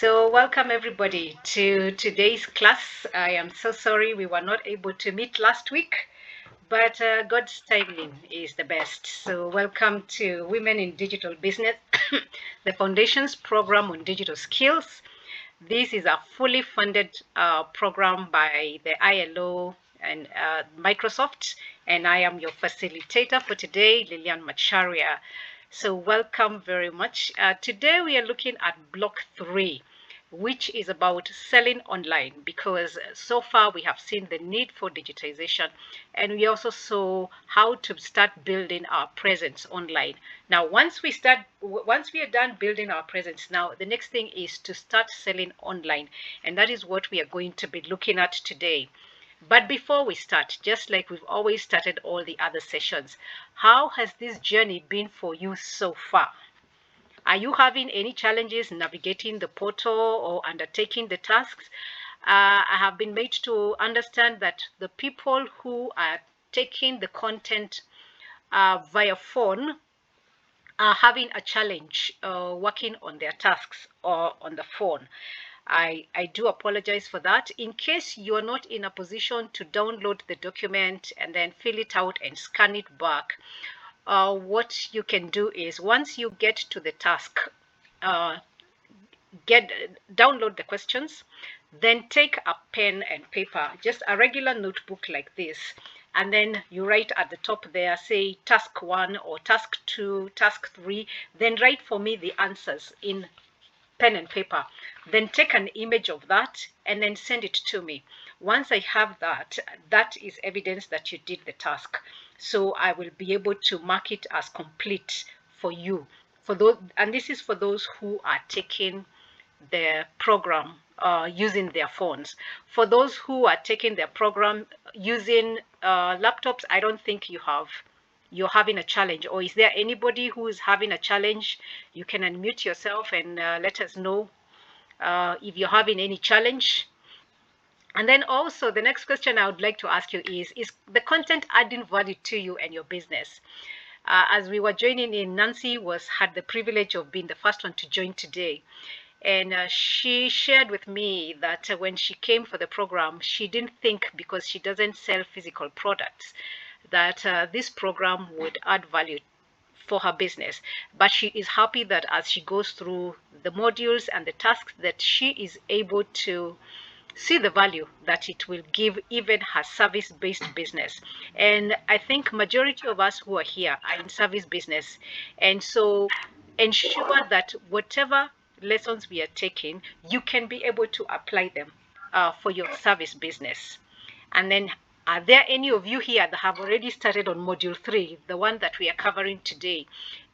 So welcome everybody to today's class. I am so sorry we were not able to meet last week, but God's timing is the best. So welcome to Women in Digital Business, the Foundations Program on Digital Skills. This is a fully funded program by the ILO and Microsoft, and I am your facilitator for today, Lilian Macharia. So welcome very much. Today we are looking at block 3, which is about selling online, because so far we have seen the need for digitization, and we also saw how to start building our presence online. Now, once we are done building our presence, now the next thing is to start selling online, and that is what we are going to be looking at today. But before we start, just like we've always started all the other sessions, how has this journey been for you so far? Are you having any challenges navigating the portal or undertaking the tasks? I have been made to understand that the people who are taking the content via phone are having a challenge working on their tasks or on the phone. I do apologize for that. In case you're not in a position to download the document and then fill it out and scan it back, what you can do is once you get to the task, download the questions, then take a pen and paper, just a regular notebook like this, and then you write at the top there, say task 1 or task 2, task 3, then write for me the answers in pen and paper, then take an image of that and then send it to me. Once I have that, that is evidence that you did the task, so I will be able to mark it as complete for you. For those, and this is for those who are taking the program using their phones. For those who are taking their program using laptops, I don't think you're having a challenge. Or is there anybody who is having a challenge? You can unmute yourself and let us know if you're having any challenge. And then also the next question I would like to ask you is the content adding value to you and your business? As we were joining in, Nancy had the privilege of being the first one to join today. And she shared with me that when she came for the program, she didn't think, because she doesn't sell physical products, that this program would add value for her business. But she is happy that as she goes through the modules and the tasks, that she is able to see the value that it will give even her service-based business. And I think majority of us who are here are in service business, and so ensure that whatever lessons we are taking, you can be able to apply them for your service business. And then, are there any of you here that have already started on module 3, the one that we are covering today?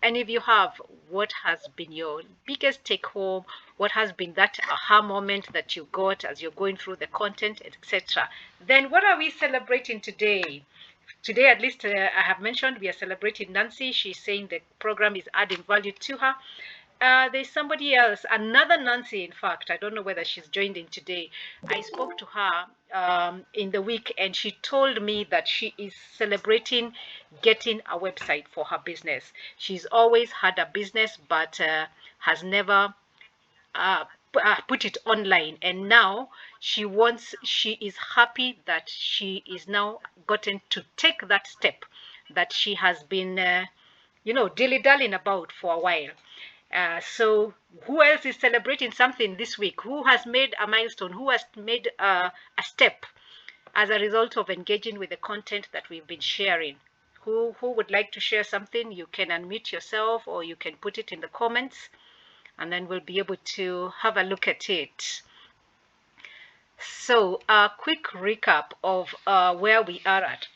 And if you have, what has been your biggest take home? What has been that aha moment that you got as you're going through the content, etc.? Then what are we celebrating today? Today, at least I have mentioned, we are celebrating Nancy. She's saying the program is adding value to her. There's somebody else, another Nancy, in fact. I don't know whether she's joined in today. I spoke to her in the week, and she told me that she is celebrating getting a website for her business. She's always had a business, but has never put it online, and now she is happy that she is now gotten to take that step that she has been dilly-dallying about for a while. So who else is celebrating something this week? Who has made a milestone? Who has made a step as a result of engaging with the content that we've been sharing? Who would like to share something? You can unmute yourself, or you can put it in the comments, and then we'll be able to have a look at it. So a quick recap of where we are at.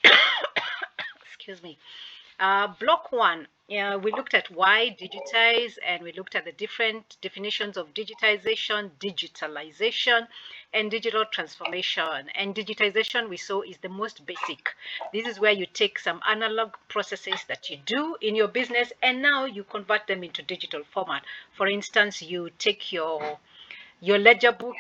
Excuse me. Block 1, we looked at why digitize, and we looked at the different definitions of digitization, digitalization, and digital transformation. And digitization, we saw, is the most basic. This is where you take some analog processes that you do in your business, and now you convert them into digital format. For instance, you take your ledger book,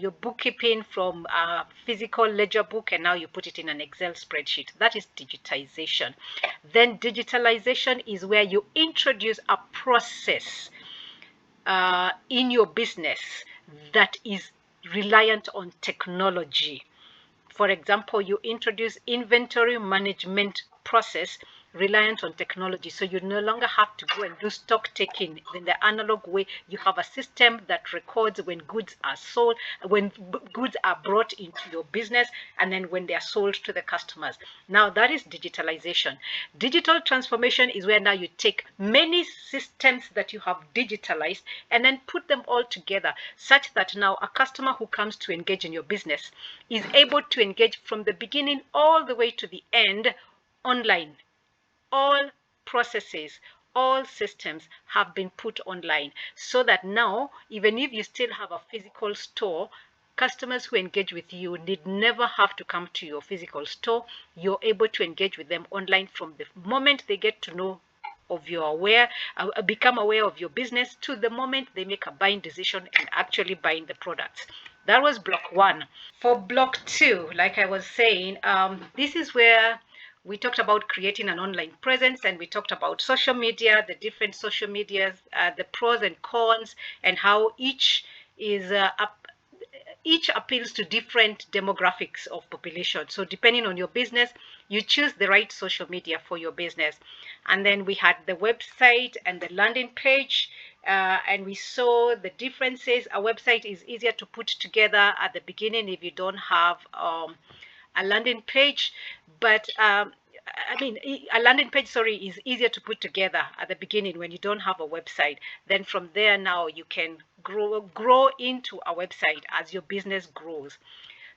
your bookkeeping from a physical ledger book, and now you put it in an Excel spreadsheet. That is digitization. Then digitalization is where you introduce a process in your business that is reliant on technology. For example, you introduce inventory management process reliant on technology. So you no longer have to go and do stock taking in the analog way. You have a system that records when goods are sold, when goods are brought into your business, and then when they are sold to the customers. Now that is digitalization. Digital transformation is where now you take many systems that you have digitalized and then put them all together such that now a customer who comes to engage in your business is able to engage from the beginning all the way to the end online. All processes, all systems have been put online so that now, even if you still have a physical store, customers who engage with you need never have to come to your physical store. You're able to engage with them online from the moment they get to know of your become aware of your business to the moment they make a buying decision and actually buying the products. That was block one. For block two, like I was saying, this is where we talked about creating an online presence, and we talked about social media, the different social medias, the pros and cons, and how each appeals to different demographics of population. So depending on your business, you choose the right social media for your business. And then we had the website and the landing page, and we saw the differences. A website is easier to put together at the beginning if you don't have a landing page, but a landing page, sorry, is easier to put together at the beginning when you don't have a website. Then from there now you can grow into a website as your business grows.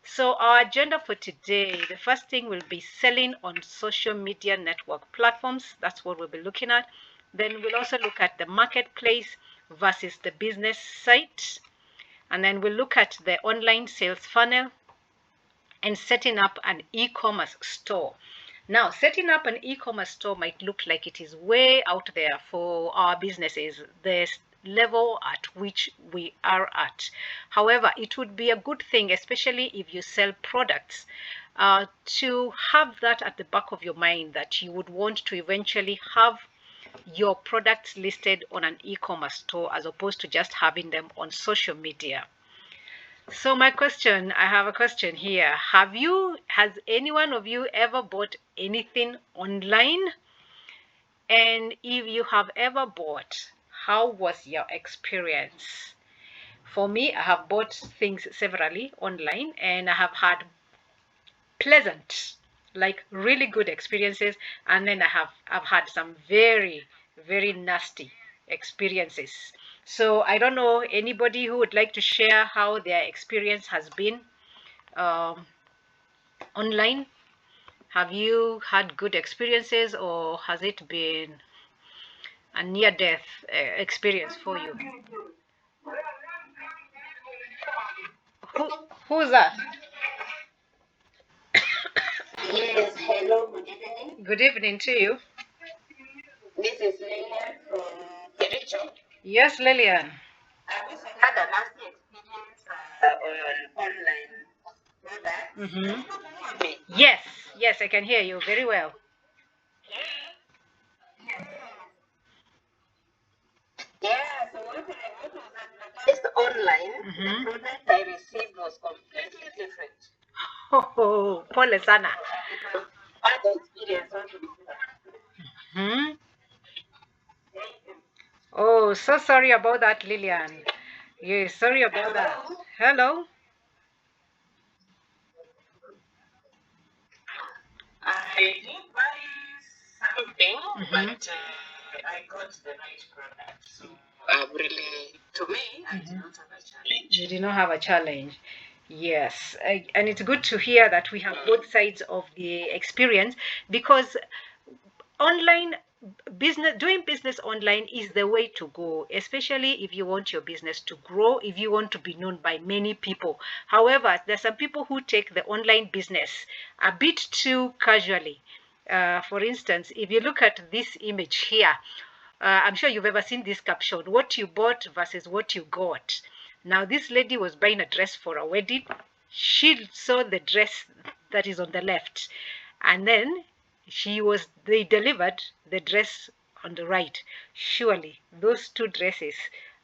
So our agenda for today, the first thing will be selling on social media network platforms. That's what we'll be looking at. Then we'll also look at the marketplace versus the business site. And then we'll look at the online sales funnel and setting up an e-commerce store. Now, setting up an e-commerce store might look like it is way out there for our businesses, the level at which we are at. However, it would be a good thing, especially if you sell products, to have that at the back of your mind, that you would want to eventually have your products listed on an e-commerce store as opposed to just having them on social media. So I have a question here. Has any one of you ever bought anything online? And if you have ever bought, how was your experience? For me, I have bought things severally online and I have had pleasant, like really good experiences. And then I've had some very, very nasty experiences. So I don't know anybody who would like to share how their experience has been online. Have you had good experiences, or has it been a near-death experience for you? Who, who's that? Yes, hello, good evening. Good evening to you. This is Lilian from Kericho. Yes, Lillian. I wish I had a nasty experience on online products. Mm-hmm. Can you hear me? Yes, I can hear you very well. Yeah, so what was advertised online, the Mm-hmm. product I received was completely different. Oh, pole sana. It was bad experience altogether. Hmm. Oh, so sorry about that, Lillian. Yes, sorry about that. Hello? Hello. I did buy something, Mm-hmm. but I got the right product. So really, to me, I did not have a challenge. You did not have a challenge. Yes, and it's good to hear that we have both sides of the experience, because online business, doing business online is the way to go, especially if you want your business to grow, if you want to be known by many people. However, there's some people who take the online business a bit too casually. For instance, if you look at this image here, I'm sure you've ever seen this caption: what you bought versus what you got. Now, this lady was buying a dress for a wedding. She saw the dress that is on the left, and then they delivered the dress on the right. Surely those two dresses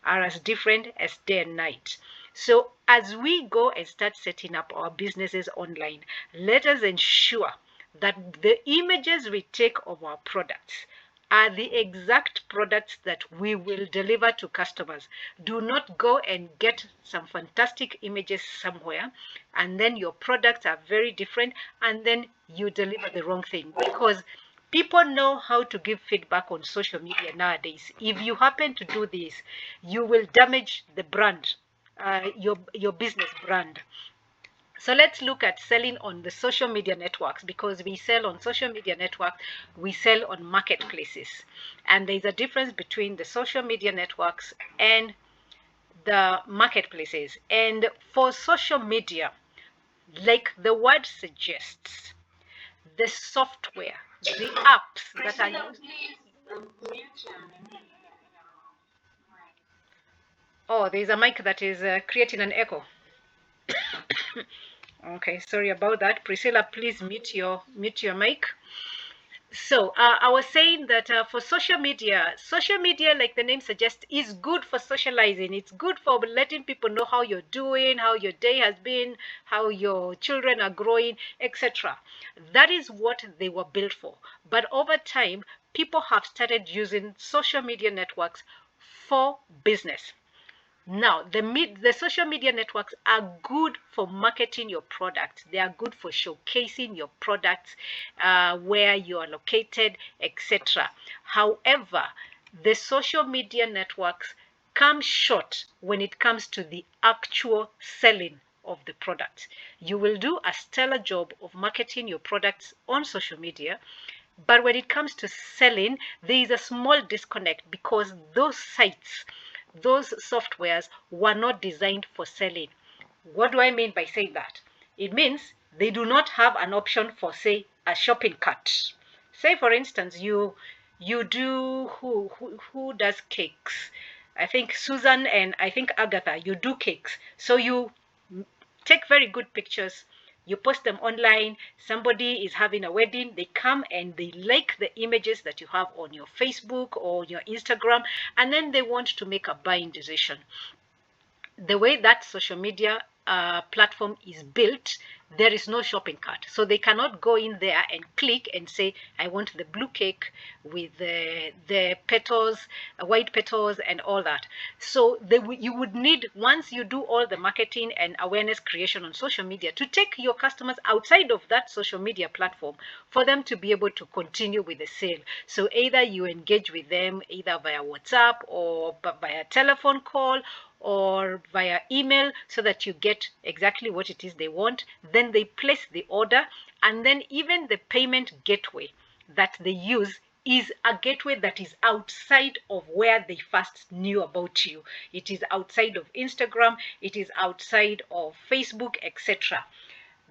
are as different as day and night. So as we go and start setting up our businesses online, let us ensure that the images we take of our products are the exact products that we will deliver to customers. Do not go and get some fantastic images somewhere and then your products are very different and then you deliver the wrong thing, because people know how to give feedback on social media nowadays. If you happen to do this, you will damage the brand, your business brand. So let's look at selling on the social media networks, because we sell on social media networks, we sell on marketplaces. And there's a difference between the social media networks and the marketplaces. And for social media, like the word suggests, the software, the apps that are used. Oh, there's a mic that is creating an echo. Okay, sorry about that. Priscilla, please mute your mic. So I was saying that for social media, like the name suggests, is good for socializing. It's good for letting people know how you're doing, how your day has been, how your children are growing, etc. That is what they were built for. But over time, people have started using social media networks for business. Now, the social media networks are good for marketing your products. They are good for showcasing your products, where you are located, etc. However, the social media networks come short when it comes to the actual selling of the product. You will do a stellar job of marketing your products on social media, but when it comes to selling, there is a small disconnect, because those sites, those softwares were not designed for selling. What do I mean by saying that? It means they do not have an option for, say, a shopping cart. Say, for instance, you do, who does cakes? I think Susan and I think Agatha, you do cakes. So you take very good pictures, you post them online. Somebody is having a wedding, they come and they like the images that you have on your Facebook or your Instagram, and then they want to make a buying decision. The way that social media platform is built, there is no shopping cart. So they cannot go in there and click and say, I want the blue cake with the petals, white petals and all that. So you would need, once you do all the marketing and awareness creation on social media, to take your customers outside of that social media platform for them to be able to continue with the sale. So either you engage with them either via WhatsApp or via telephone call or via email, so that you get exactly what it is they want. Then they place the order, and then even the payment gateway that they use is a gateway that is outside of where they first knew about you. It is outside of Instagram, it is outside of Facebook, etc.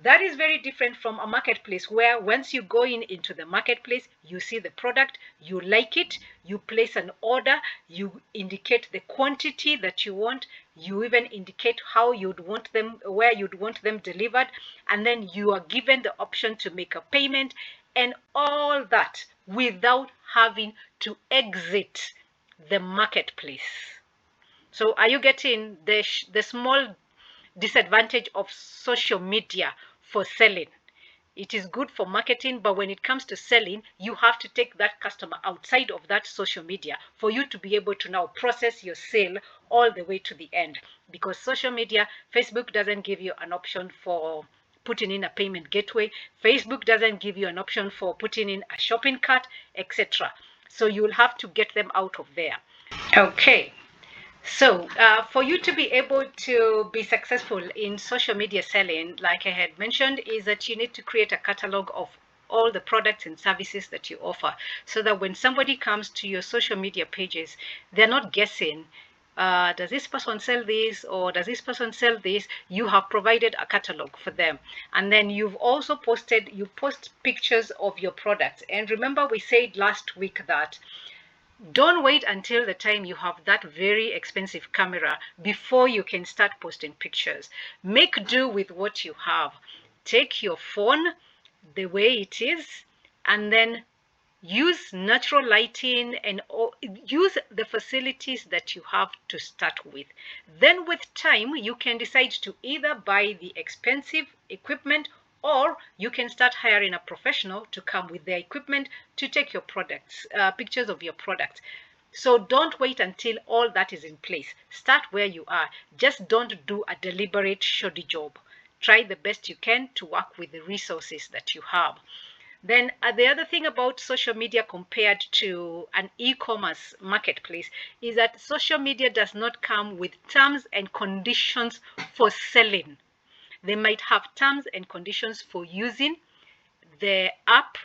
That is very different from a marketplace, where once you go into the marketplace, you see the product, you like it, you place an order, you indicate the quantity that you want, you even indicate how you'd want them, where you'd want them delivered, and then you are given the option to make a payment, and all that without having to exit the marketplace. So are you getting the small disadvantage of social media for selling? It is good for marketing, but when it comes to selling, you have to take that customer outside of that social media for you to be able to now process your sale all the way to the end. Because social media, Facebook doesn't give you an option for putting in a payment gateway. Facebook doesn't give you an option for putting in a shopping cart, etc. So you'll have to get them out of there. Okay. So for you to be able to be successful in social media selling, like I had mentioned, is that you need to create a catalog of all the products and services that you offer, so that when somebody comes to your social media pages, they're not guessing, does this person sell this or does this person sell this? You have provided a catalog for them. And then you've also post pictures of your products. And remember, we said last week that don't wait until the time you have that very expensive camera before you can start posting pictures. Make do with what you have. Take your phone the way it is, and then use natural lighting and use the facilities that you have to start with. Then with time, you can decide to either buy the expensive equipment, or you can start hiring a professional to come with their equipment to take your products, pictures of your products. So don't wait until all that is in place. Start where you are. Just don't do a deliberate shoddy job. Try the best you can to work with the resources that you have. Then the other thing about social media compared to an e-commerce marketplace is that social media does not come with terms and conditions for selling. They might have terms and conditions for using the app.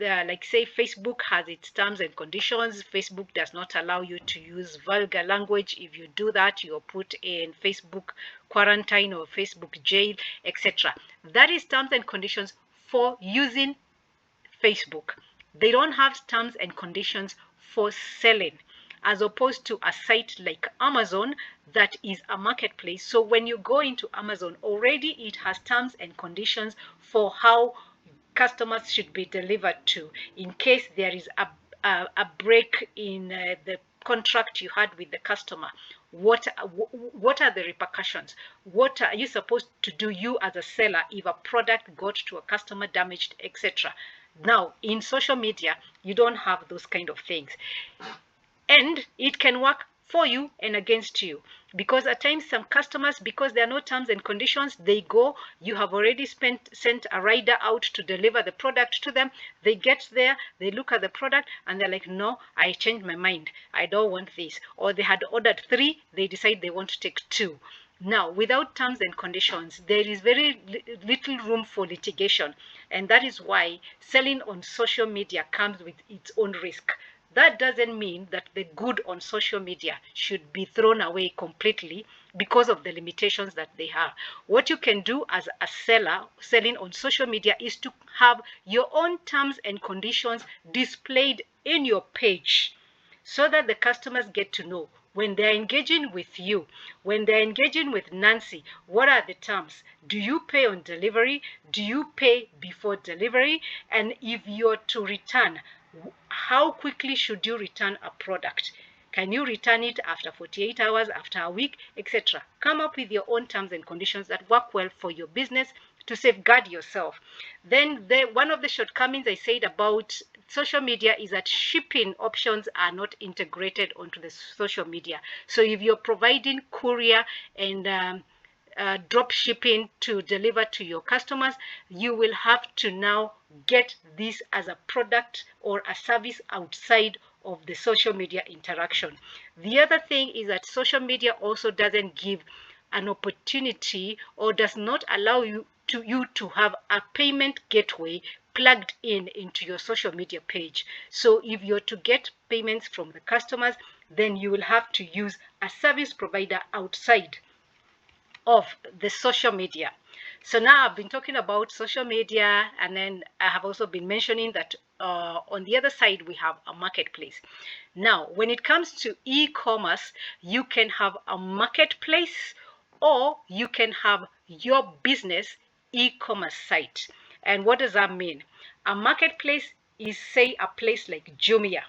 Like say Facebook has its terms and conditions. Facebook does not allow you to use vulgar language. If you do that, you're put in Facebook quarantine or Facebook jail, etc. That is terms and conditions for using Facebook. They don't have terms and conditions for selling, as opposed to a site like Amazon that is a marketplace. So when you go into Amazon, already it has terms and conditions for how customers should be delivered to in case there is a break in the contract you had with the customer. What are the repercussions? What are you supposed to do, you as a seller, if a product got to a customer damaged, etc.? Now in social media you don't have those kind of things, and it can work for you and against you, because at times some customers, because there are no terms and conditions, they go, you have already sent a rider out to deliver the product to them. They get there, they look at the product and they're like, no, I changed my mind, I don't want this. Or they had ordered 3, they decide they want to take 2. Now, without terms and conditions, there is very little room for litigation, and that is why selling on social media comes with its own risk. That doesn't mean that the good on social media should be thrown away completely because of the limitations that they have. What you can do as a seller selling on social media is to have your own terms and conditions displayed in your page, so that the customers get to know when they're engaging with you, when they're engaging with Nancy, what are the terms? Do you pay on delivery? Do you pay before delivery? And if you're to return, how quickly should you return a product? Can you return it after 48 hours, after a week, etc.? Come up with your own terms and conditions that work well for your business to safeguard yourself. Then one of the shortcomings I said about social media is that shipping options are not integrated onto the social media. So if you're providing courier and drop shipping to deliver to your customers, you will have to now get this as a product or a service outside of the social media interaction. The other thing is that social media also doesn't give an opportunity, or does not allow you to have a payment gateway plugged into your social media page. So if you're to get payments from the customers, then you will have to use a service provider outside of the social media. So now I've been talking about social media, and then I have also been mentioning that on the other side we have a marketplace. Now when it comes to e-commerce, you can have a marketplace, or you can have your business e-commerce site. And what does that mean? A marketplace is, say, a place like Jumia.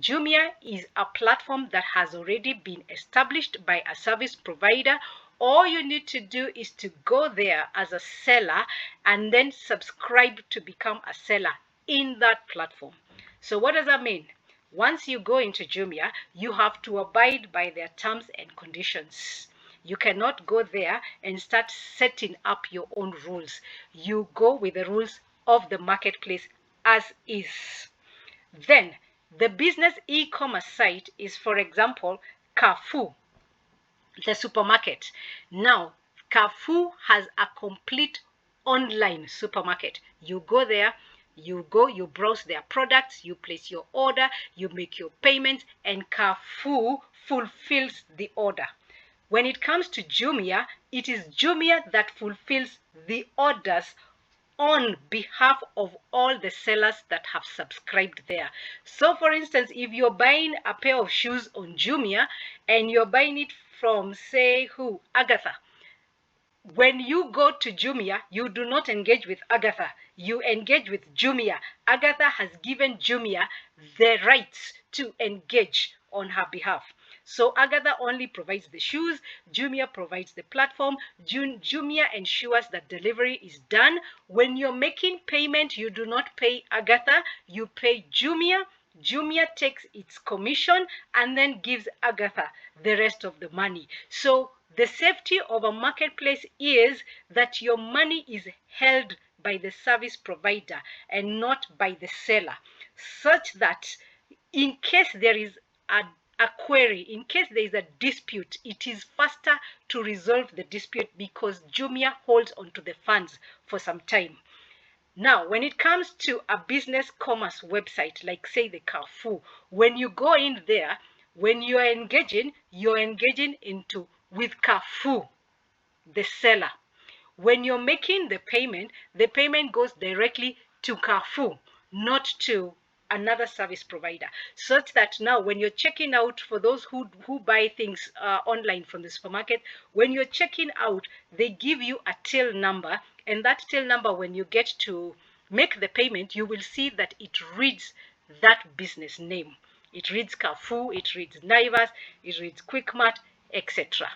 Jumia is a platform that has already been established by a service provider. All you need to do is to go there as a seller and then subscribe to become a seller in that platform. So what does that mean? Once you go into Jumia, you have to abide by their terms and conditions. You cannot go there and start setting up your own rules. You go with the rules of the marketplace as is. Then the business e-commerce site is, for example, Carrefour, the supermarket. Now, Carrefour has a complete online supermarket. You go there, you browse their products, you place your order, you make your payments, and Carrefour fulfills the order. When it comes to Jumia, it is Jumia that fulfills the orders on behalf of all the sellers that have subscribed there. So for instance, if you're buying a pair of shoes on Jumia and you're buying it from, say, Agatha, When you go to Jumia, you do not engage with Agatha. You engage with Jumia. Agatha has given Jumia the rights to engage on her behalf. So Agatha only provides the shoes, Jumia provides the platform, Jumia ensures that delivery is done. When you're making payment, you do not pay Agatha, you pay Jumia. Jumia takes its commission and then gives Agatha the rest of the money. So the safety of a marketplace is that your money is held by the service provider and not by the seller, such that in case there is a query, in case there is a dispute, it is faster to resolve the dispute because Jumia holds onto the funds for some time. Now, when it comes to a business commerce website, like say the Carrefour, when you go in there, when you're engaging into with Carrefour, the seller. When you're making the payment goes directly to Carrefour, not to another service provider, such that now when you're checking out, for those who buy things online from the supermarket, when you're checking out, they give you a till number, and that till number, when you get to make the payment, you will see that it reads that business name. It reads Carrefour, it reads Naivas, it reads Quickmart, etc.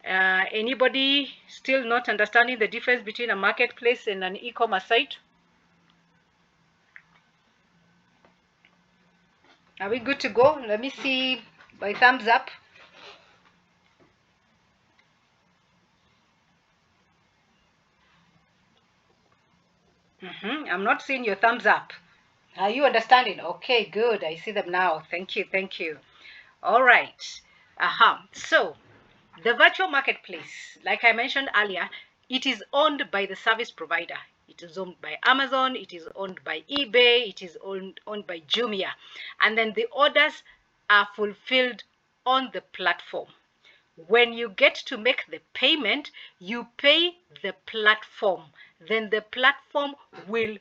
Anybody still not understanding the difference between a marketplace and an e-commerce site? Are we good to go? Let me see by thumbs up. I'm not seeing your thumbs up. Are you understanding? Okay, good. I see them now. Thank you. Thank you. All right. So the virtual marketplace, like I mentioned earlier, it is owned by the service provider. It is owned by Amazon, it is owned by eBay, it is owned by Jumia. And then the orders are fulfilled on the platform. When you get to make the payment, you pay the platform. Then the platform will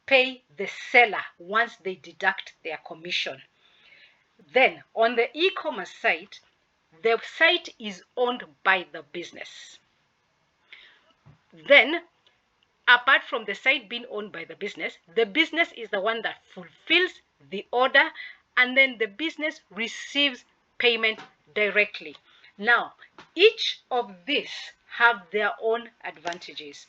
pay the seller once they deduct their commission. Then on the e-commerce site, the site is owned by the business. Then, apart from the site being owned by the business is the one that fulfills the order, and then the business receives payment directly. Now, each of these have their own advantages.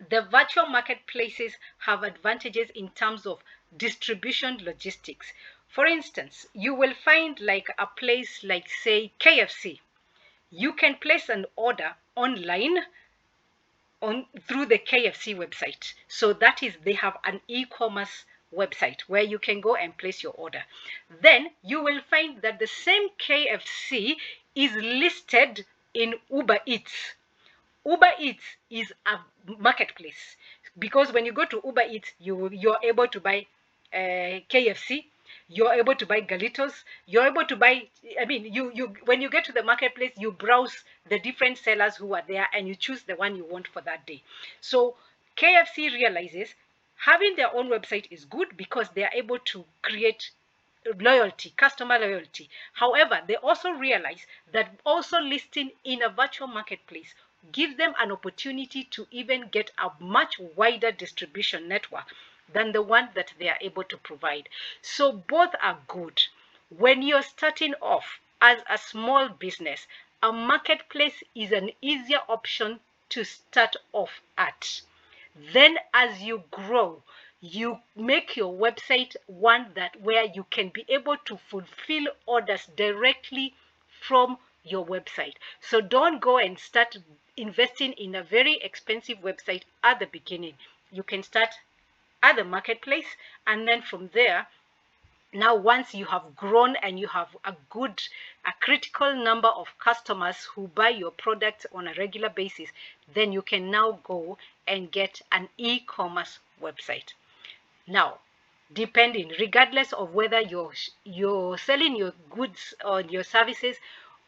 The virtual marketplaces have advantages in terms of distribution logistics. For instance, you will find like a place like, say, KFC. You can place an order online through the KFC website. So that is, they have an e-commerce website where you can go and place your order. Then you will find that the same KFC is listed in Uber Eats. Uber Eats is a marketplace because when you go to Uber Eats, you're able to buy KFC, you're able to buy Galitos, you're able to buy, I mean, when you get to the marketplace, you browse the different sellers who are there and you choose the one you want for that day. So KFC realizes having their own website is good because they are able to create loyalty, customer loyalty. However, they also realize that also listing in a virtual marketplace gives them an opportunity to even get a much wider distribution network than the one that they are able to provide. So both are good. When you're starting off as a small business, a marketplace is an easier option to start off at. Then as you grow, you make your website one where you can be able to fulfill orders directly from your website. So don't go and start investing in a very expensive website at the beginning. You can start at the marketplace, and then from there, now once you have grown and you have a critical number of customers who buy your products on a regular basis, then you can now go and get an e-commerce website. Now, depending, regardless of whether you're selling your goods or your services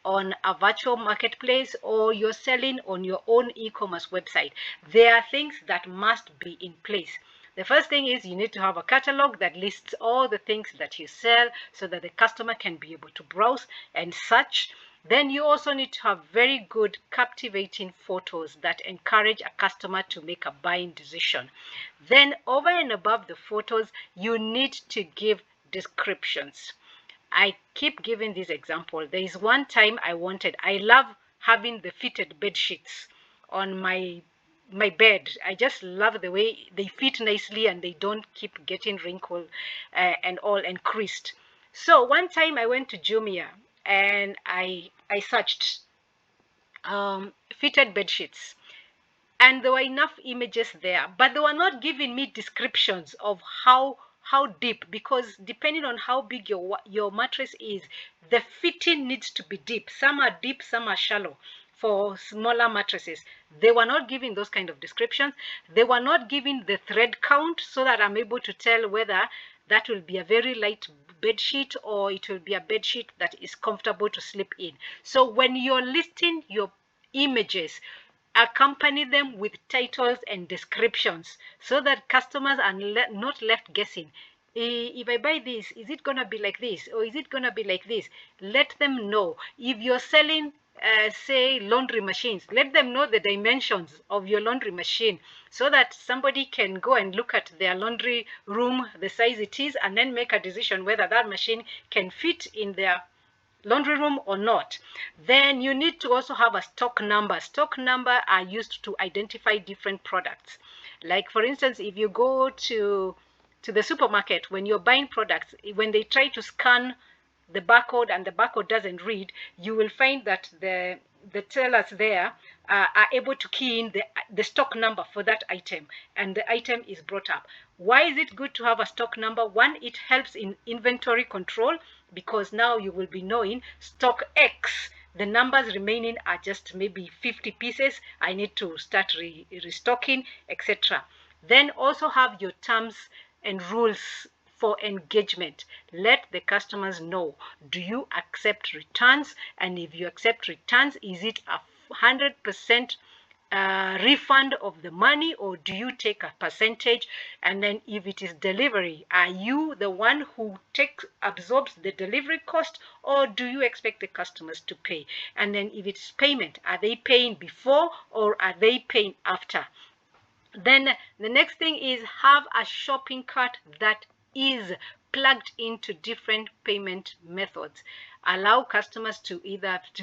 on a virtual marketplace or you're selling on your own e-commerce website, there are things that must be in place. The first thing is you need to have a catalog that lists all the things that you sell so that the customer can be able to browse and search. Then you also need to have very good captivating photos that encourage a customer to make a buying decision. Then over and above the photos, you need to give descriptions. I keep giving this example. There is one time I love having the fitted bed sheets on my bed. I just love the way they fit nicely and they don't keep getting wrinkled and all and creased. So one time I went to Jumia and I searched fitted bed sheets, and there were enough images there, but they were not giving me descriptions of how deep, because depending on how big your mattress is, the fitting needs to be deep. Some are deep, some are shallow. For smaller mattresses, they were not giving those kind of descriptions. They were not giving the thread count so that I'm able to tell whether that will be a very light bed sheet or it will be a bed sheet that is comfortable to sleep in. So when you're listing your images, accompany them with titles and descriptions so that customers are not left guessing. If I buy this, is it going to be like this or is it going to be like this? Let them know. If you're selling say laundry machines, let them know the dimensions of your laundry machine so that somebody can go and look at their laundry room, the size it is, and then make a decision whether that machine can fit in their laundry room or not. Then you need to also have a stock number. Stock number are used to identify different products. Like for instance, if you go to the supermarket, when you're buying products, when they try to scan the barcode and the barcode doesn't read, you will find that the tellers there are able to key in the stock number for that item, and the item is brought up. Why is it good to have a stock number? One, it helps in inventory control, because now you will be knowing stock X, the numbers remaining are just maybe 50 pieces, I need to start restocking, etc. Then also have your terms and rules for engagement. Let the customers know, do you accept returns? And if you accept returns, is it 100% refund of the money, or do you take a percentage? And then if it is delivery, are you the one who absorbs the delivery cost, or do you expect the customers to pay? And then if it's payment, are they paying before or are they paying after? Then the next thing is have a shopping cart that is plugged into different payment methods. Allow customers to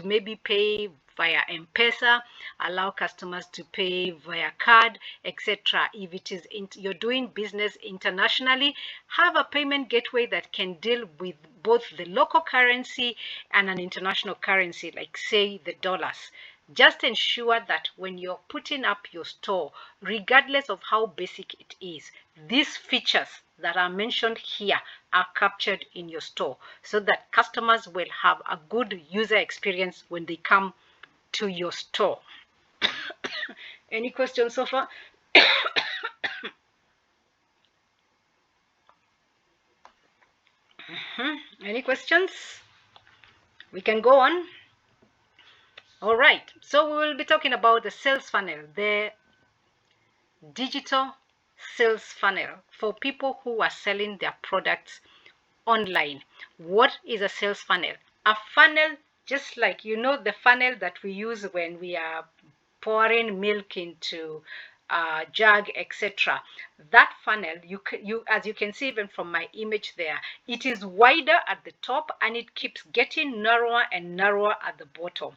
maybe pay via M-Pesa, allow customers to pay via card, etc. If it is you're doing business internationally, have a payment gateway that can deal with both the local currency and an international currency, like say the dollars. Just ensure that when you're putting up your store, regardless of how basic it is, these features that are mentioned here are captured in your store so that customers will have a good user experience when they come to your store. Any questions so far? Any questions? We can go on. All right, so we will be talking about the sales funnel, the digital sales funnel for people who are selling their products online. What is a sales funnel? A funnel, just like the funnel that we use when we are pouring milk into a jug, etc. That funnel, as you can see even from my image there, it is wider at the top and it keeps getting narrower and narrower at the bottom.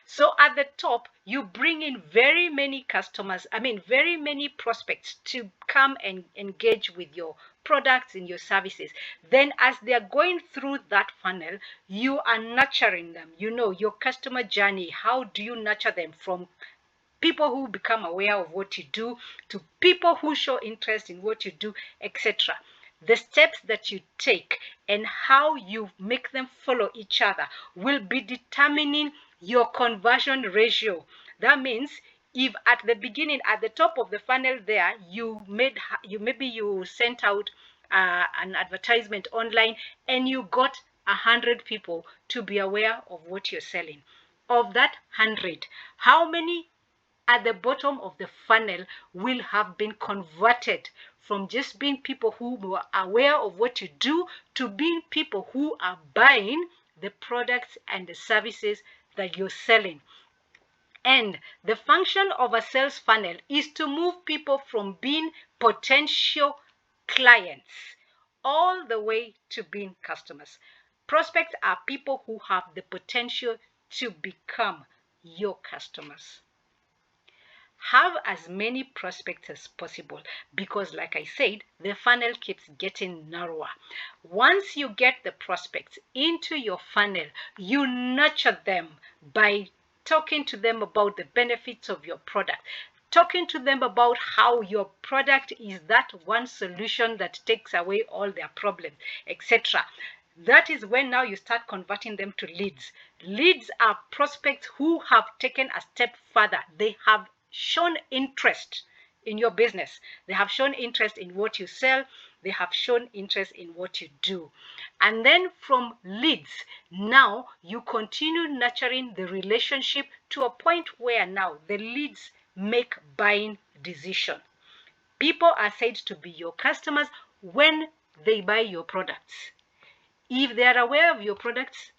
So at the top, you bring in very many customers, very many prospects to come and engage with your products and your services. Then as they are going through that funnel, you are nurturing them. Your customer journey, how do you nurture them from people who become aware of what you do to people who show interest in what you do, etc. The steps that you take and how you make them follow each other will be determining your conversion ratio. That means if at the beginning, at the top of the funnel there, maybe you sent out an advertisement online and you got 100 people to be aware of what you're selling. Of that 100, how many at the bottom of the funnel will have been converted from just being people who were aware of what you do to being people who are buying the products and the services that you're selling. And the function of a sales funnel is to move people from being potential clients all the way to being customers. Prospects are people who have the potential to become your customers. Have as many prospects as possible, because like I said, the funnel keeps getting narrower. Once you get the prospects into your funnel, you nurture them by talking to them about the benefits of your product, talking to them about how your product is that one solution that takes away all their problems, etc. That is when now you start converting them to leads. Leads are prospects who have taken a step further. They have shown interest in your business. They have shown interest in what you sell. They have shown interest in what you do. And then from leads, now you continue nurturing the relationship to a point where now the leads make buying decision. People are said to be your customers when they buy your products. If they are aware of your products,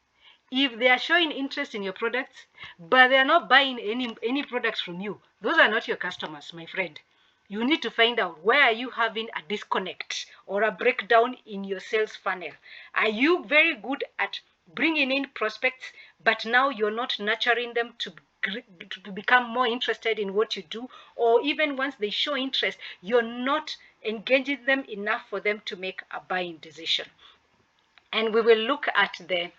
if they are showing interest in your products, but they are not buying any products from you, those are not your customers, my friend. You need to find out, where are you having a disconnect or a breakdown in your sales funnel? Are you very good at bringing in prospects, but now you're not nurturing them to become more interested in what you do? Or even once they show interest, you're not engaging them enough for them to make a buying decision. And we will look at the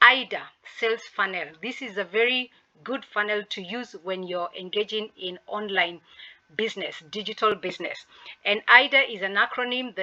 IDA sales funnel. This is a very good funnel to use when you're engaging in online business, digital business. And IDA is an acronym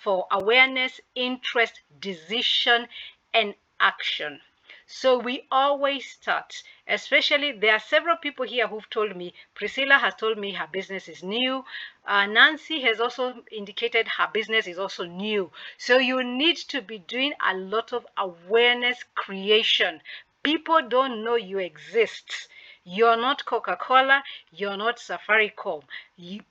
for awareness, interest, decision, and action. So we always start, especially there are several people here who've told me, Priscilla has told me her business is new. Nancy has also indicated her business is also new. So you need to be doing a lot of awareness creation. People don't know you exist. You're not Coca-Cola, you're not Safaricom.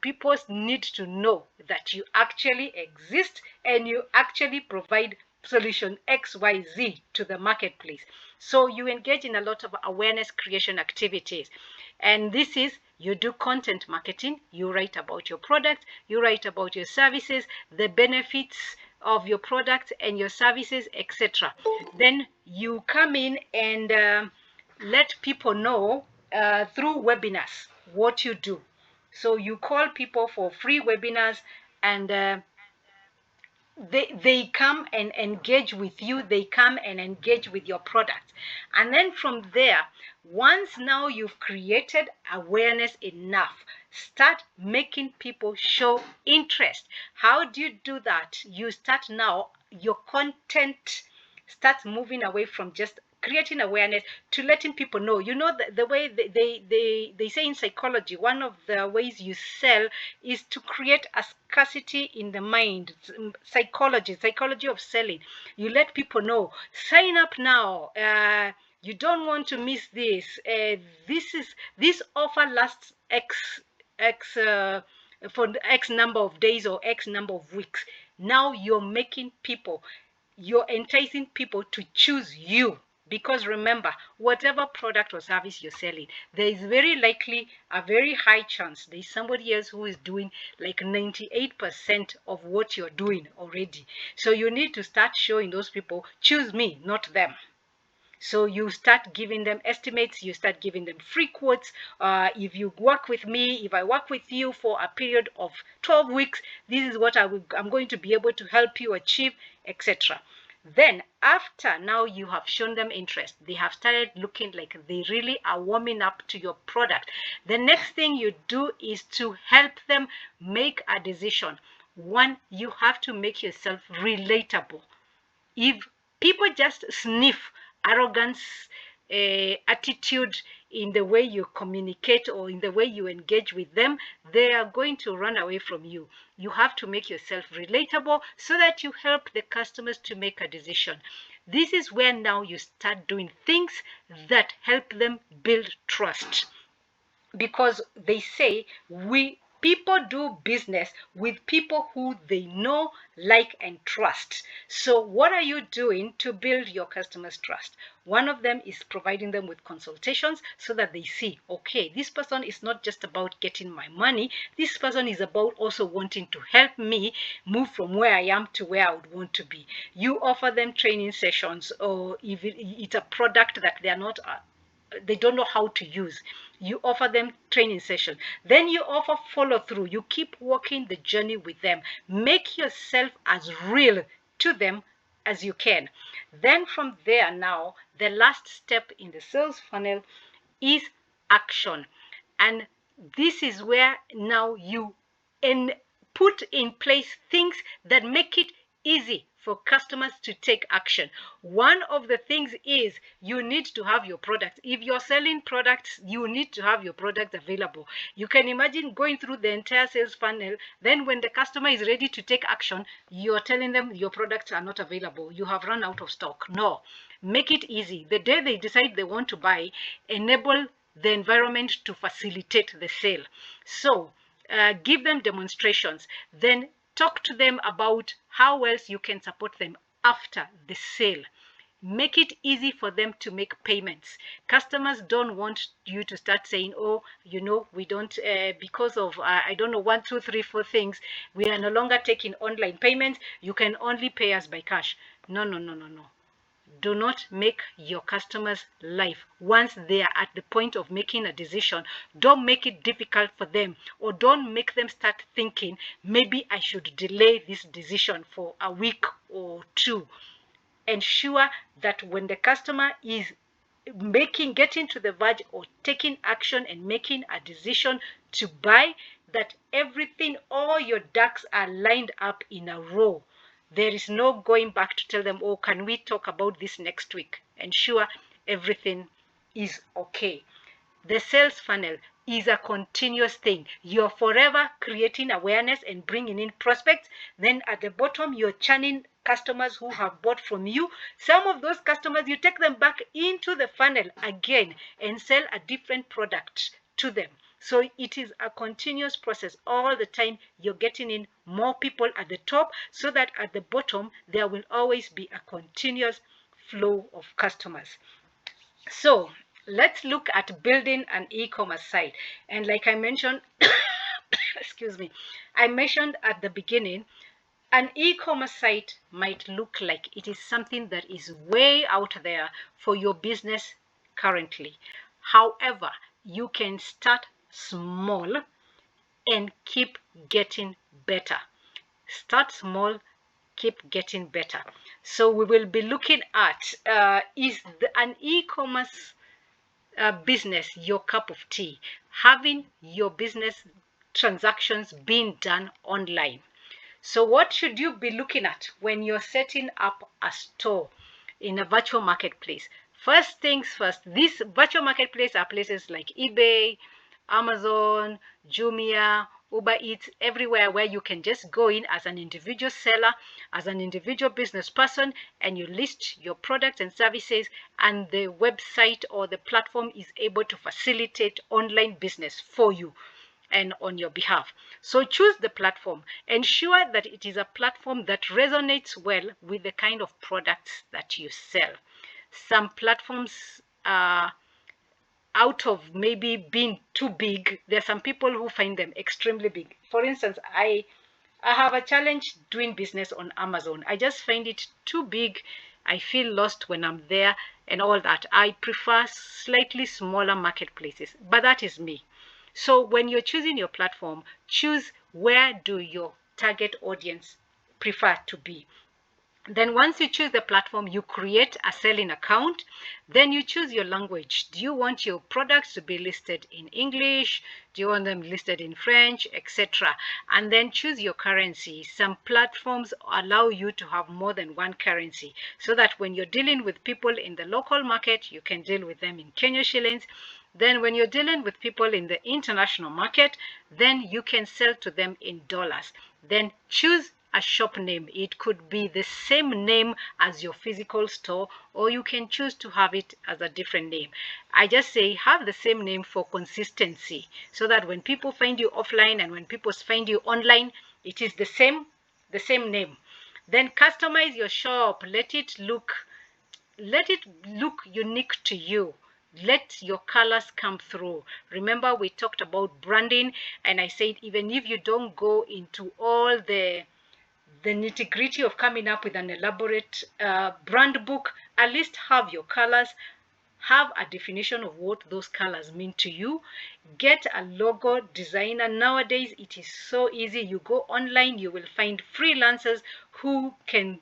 People need to know that you actually exist and you actually provide solution XYZ to the marketplace. So you engage in a lot of awareness creation activities. And this is, you do content marketing, you write about your product, you write about your services, the benefits of your product and your services, etc. Then you come in and let people know through webinars what you do. So you call people for free webinars, and they come and engage with you, they come and engage with your product. And then from there, once now you've created awareness enough, start making people show interest. How do you do that? You start now, your content starts moving away from just creating awareness to letting people know. You know, the way they say in psychology, one of the ways you sell is to create a scarcity in the mind. Psychology of selling. You let people know, sign up now. You don't want to miss this. This offer lasts X for X number of days or X number of weeks. Now you're enticing people to choose you. Because remember, whatever product or service you're selling, there is very likely a very high chance there is somebody else who is doing like 98% of what you're doing already. So you need to start showing those people, choose me, not them. So you start giving them estimates, you start giving them free quotes. If you work with me, if I work with you for a period of 12 weeks, this is what I'm going to be able to help you achieve, etc. Then after now you have shown them interest, they have started looking like they really are warming up to your product. The next thing you do is to help them make a decision. One, you have to make yourself relatable. If people just sniff arrogance, attitude in the way you communicate or in the way you engage with them, they are going to run away from you. You have to make yourself relatable so that you help the customers to make a decision. This is where now you start doing things that help them build trust. Because they say People do business with people who they know, like, and trust. So what are you doing to build your customers' trust? One of them is providing them with consultations so that they see, okay, this person is not just about getting my money. This person is about also wanting to help me move from where I am to where I would want to be. You offer them training sessions, or if it's a product that they are not they don't know how to use, you offer them training session. Then you offer follow through. You keep walking the journey with them. Make yourself as real to them as you can. Then from there, now the last step in the sales funnel is action. And this is where now you put in place things that make it easy for customers to take action. One of the things is you need to have your products. If you're selling products, you need to have your products available. You can imagine going through the entire sales funnel. Then when the customer is ready to take action, you're telling them your products are not available. You have run out of stock. No, make it easy. The day they decide they want to buy, enable the environment to facilitate the sale. So give them demonstrations, then talk to them about how else you can support them after the sale. Make it easy for them to make payments. Customers don't want you to start saying, oh, you know, we don't, because of, I don't know, 1, 2, 3, 4 things, we are no longer taking online payments. You can only pay us by cash. No, no, no, no, no. Do not make your customers' life, once they are at the point of making a decision, don't make it difficult for them, or don't make them start thinking, maybe I should delay this decision for a week or two. Ensure that when the customer is getting to the verge or taking action and making a decision to buy, that everything, all your ducks are lined up in a row. There is no going back to tell them, oh, can we talk about this next week? Ensure everything is okay. The sales funnel is a continuous thing. You're forever creating awareness and bringing in prospects. Then at the bottom, you're churning customers who have bought from you. Some of those customers, you take them back into the funnel again and sell a different product to them. So it is a continuous process. All the time you're getting in more people at the top, so that at the bottom there will always be a continuous flow of customers. So let's look at building an e-commerce site. And like I mentioned, excuse me, I mentioned at the beginning, an e-commerce site might look like it is something that is way out there for your business currently. However, you can start small and keep getting better. Start small, keep getting better. So we will be looking at, is an e-commerce business your cup of tea? Having your business transactions being done online. So what should you be looking at when you're setting up a store in a virtual marketplace? First things first, these virtual marketplaces are places like eBay, Amazon, Jumia, Uber Eats, everywhere where you can just go in as an individual seller, as an individual business person, and you list your products and services, and the website or the platform is able to facilitate online business for you and on your behalf. So choose the platform. Ensure that it is a platform that resonates well with the kind of products that you sell. Some platforms are out of maybe being too big. There are some people who find them extremely big. For instance, I have a challenge doing business on Amazon. I just find it too big. I feel lost when I'm there and all that. I prefer slightly smaller marketplaces, but that is me. So when you're choosing your platform, choose where do your target audience prefer to be. Then once you choose the platform, you create a selling account. Then you choose your language. Do you want your products to be listed in English? Do you want them listed in French, etc.? And then choose your currency. Some platforms allow you to have more than one currency, so that when you're dealing with people in the local market, you can deal with them in Kenya shillings. Then when you're dealing with people in the international market, then you can sell to them in dollars. Then choose a shop name. It could be the same name as your physical store, or you can choose to have it as a different name. I just say have the same name for consistency, so that when people find you offline and when people find you online, it is the same name. Then customize your shop. Let it look unique to you. Let your colors come through. Remember, we talked about branding, and I said even if you don't go into all the nitty-gritty of coming up with an elaborate brand book, at least have your colors, have a definition of what those colors mean to you. Get a logo designer. Nowadays it is so easy. You go online, you will find freelancers who can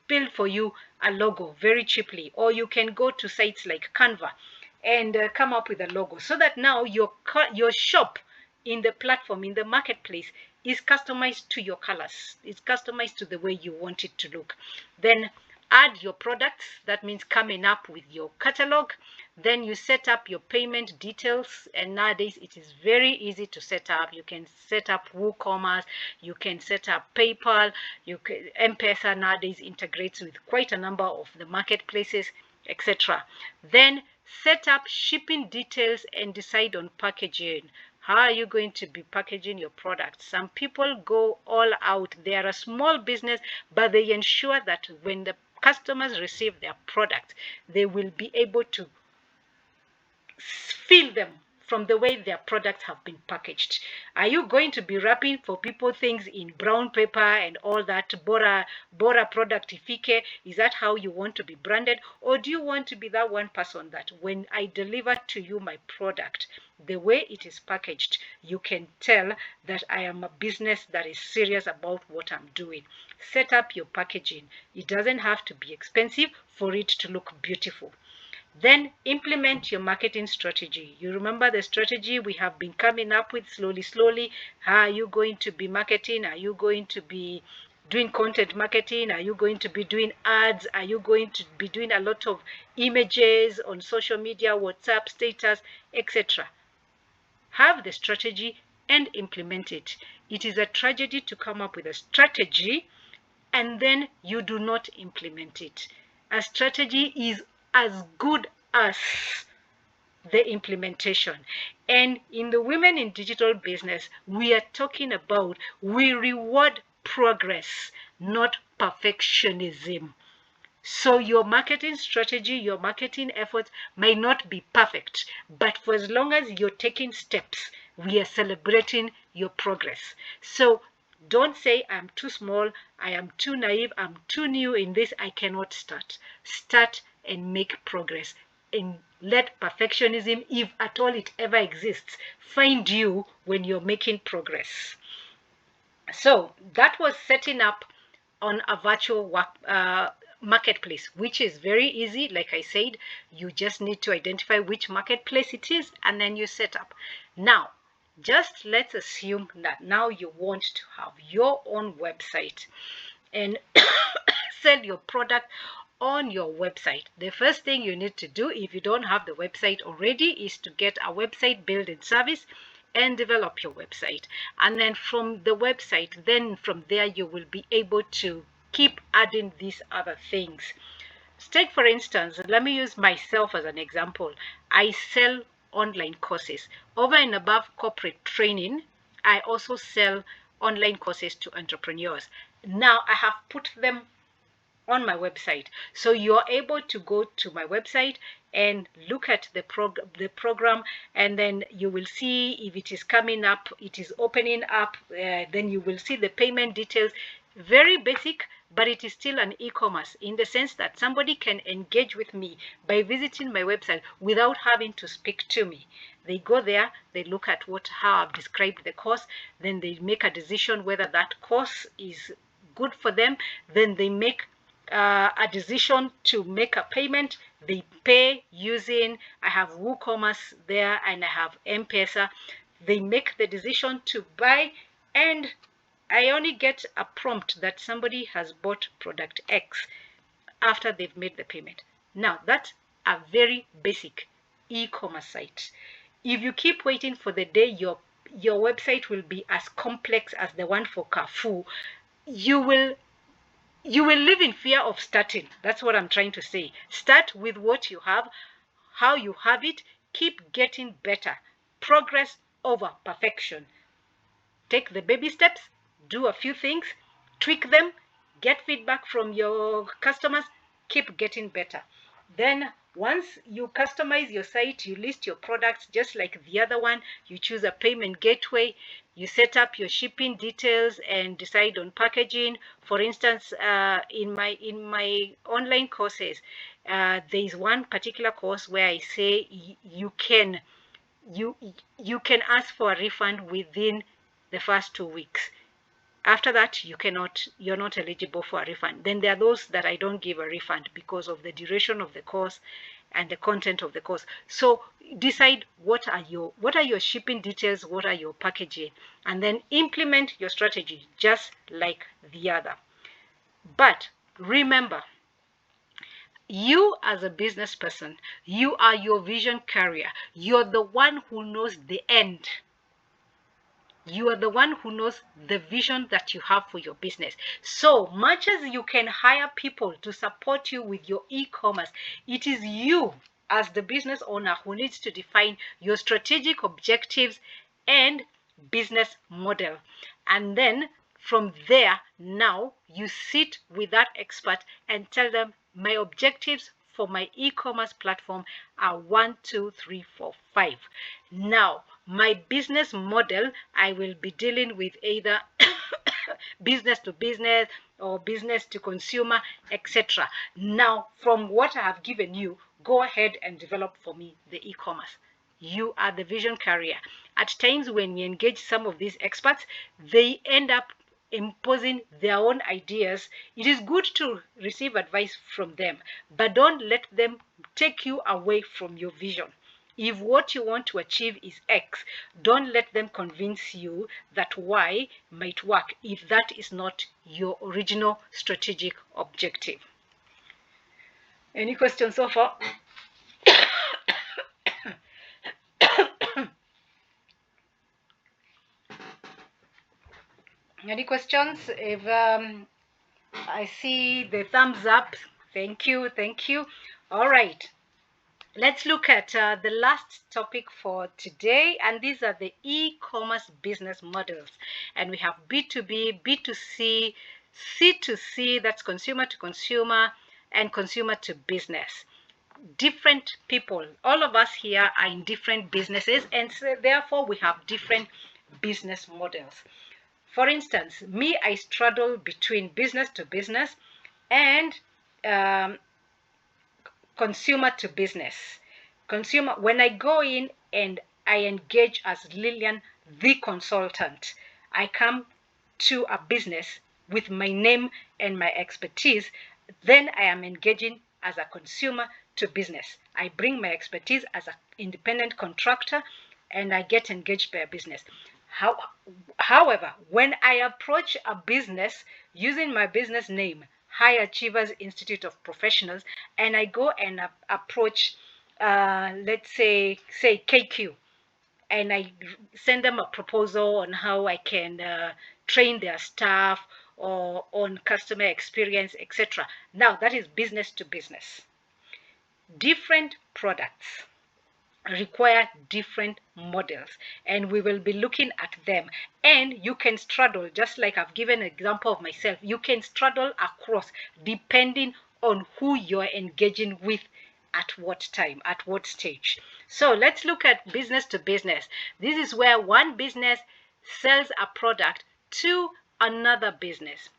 build for you a logo very cheaply, or you can go to sites like Canva and come up with a logo, so that now your shop in the platform, in the marketplace, is customized to your colors. It's customized to the way you want it to look. Then add your products. That means coming up with your catalog. Then you set up your payment details, and nowadays it is very easy to set up. You can set up WooCommerce, you can set up PayPal, M-Pesa nowadays integrates with quite a number of the marketplaces, etc. Then set up shipping details and decide on packaging. How are you going to be packaging your products? Some people go all out. They are a small business, but they ensure that when the customers receive their product, they will be able to feel them from the way their products have been packaged. Are you going to be wrapping for people things in brown paper and all that? Bora product ifike? Is that how you want to be branded? Or do you want to be that one person that when I deliver to you my product, the way it is packaged, you can tell that I am a business that is serious about what I'm doing? Set up your packaging. It doesn't have to be expensive for it to look beautiful. Then implement your marketing strategy. You remember the strategy we have been coming up with slowly. How are you going to be marketing? Are you going to be doing content marketing? Are you going to be doing ads? Are you going to be doing a lot of images on social media, WhatsApp status, etc.? Have the strategy and implement it. It is a tragedy to come up with a strategy and then you do not implement it. A strategy is as good as the implementation. And in the Women in Digital Business, we are talking about we reward progress, not perfectionism. So your marketing strategy, your marketing efforts may not be perfect, but for as long as you're taking steps, we are celebrating your progress. So don't say, I'm too small, I am too naive, I'm too new in this, I cannot start. Start and make progress. And let perfectionism, if at all it ever exists, find you when you're making progress. So that was setting up on a virtual marketplace, which is very easy. Like I said, you just need to identify which marketplace it is and then you set up. Now, just let's assume that now you want to have your own website and sell your product on your website. The first thing you need to do, if you don't have the website already, is to get a website building service and develop your website. And then from the website, then from there you will be able to keep adding these other things. Take for instance, let me use myself as an example. I sell online courses. Over and above corporate training, I also sell online courses to entrepreneurs. Now I have put them on my website. So you're able to go to my website and look at the program, and then you will see if it is coming up, it is opening up, then you will see the payment details. Very basic, but it is still an e-commerce in the sense that somebody can engage with me by visiting my website without having to speak to me. They go there, they look at how I've described the course, then they make a decision whether that course is good for them, then they make a decision to make a payment. They pay using, I have WooCommerce there and I have M-Pesa. They make the decision to buy, and I only get a prompt that somebody has bought product X after they've made the payment. Now, that's a very basic e-commerce site. If you keep waiting for the day your website will be as complex as the one for Carrefour, you will live in fear of starting. That's what I'm trying to say. Start with what you have, how you have it, keep getting better. Progress over perfection. Take the baby steps, do a few things, tweak them, get feedback from your customers, keep getting better. Then once you customize your site, you list your products just like the other one, you choose a payment gateway, you set up your shipping details and decide on packaging. For instance, in my online courses, there is one particular course where I say you can ask for a refund within the first 2 weeks. After that, you're not eligible for a refund. Then there are those that I don't give a refund because of the duration of the course and the content of the course. So decide what are your shipping details, what are your packaging, and then implement your strategy just like the other. But remember, you as a business person, you are your vision carrier. You're the one who knows the end. You are the one who knows the vision that you have for your business. So much as you can hire people to support you with your e-commerce, it is you as the business owner who needs to define your strategic objectives and business model. And then from there, now you sit with that expert and tell them, my objectives for my e-commerce platform are 1, 2, 3, 4, 5. Now, my business model, I will be dealing with either business to business or business to consumer, etc. Now, from what I have given you, go ahead and develop for me the e-commerce. You are the vision carrier. At times when we engage some of these experts, they end up imposing their own ideas. It is good to receive advice from them, but don't let them take you away from your vision. If what you want to achieve is X, don't let them convince you that Y might work if that is not your original strategic objective. Any questions so far? Any questions? If I see the thumbs up, thank you, thank you. All right. Let's look at the last topic for today, and these are the e-commerce business models. And we have B2B, B2C, C2C, that's consumer to consumer, and consumer to business. Different people, all of us here are in different businesses, and so therefore we have different business models. For instance, me, I straddle between business to business and consumer to business. Consumer, when I go in and I engage as Lillian, the consultant, I come to a business with my name and my expertise, then I am engaging as a consumer to business. I bring my expertise as an independent contractor and I get engaged by a business. However, when I approach a business using my business name, High Achievers Institute of Professionals, and I go and approach, let's say KQ, and I send them a proposal on how I can train their staff or on customer experience, etc. Now, that is business to business. Different products require different models, and we will be looking at them. And you can straddle, just like I've given an example of myself, you can straddle across depending on who you're engaging with at what time, at what stage. So let's look at business to business. This is where one business sells a product to another business.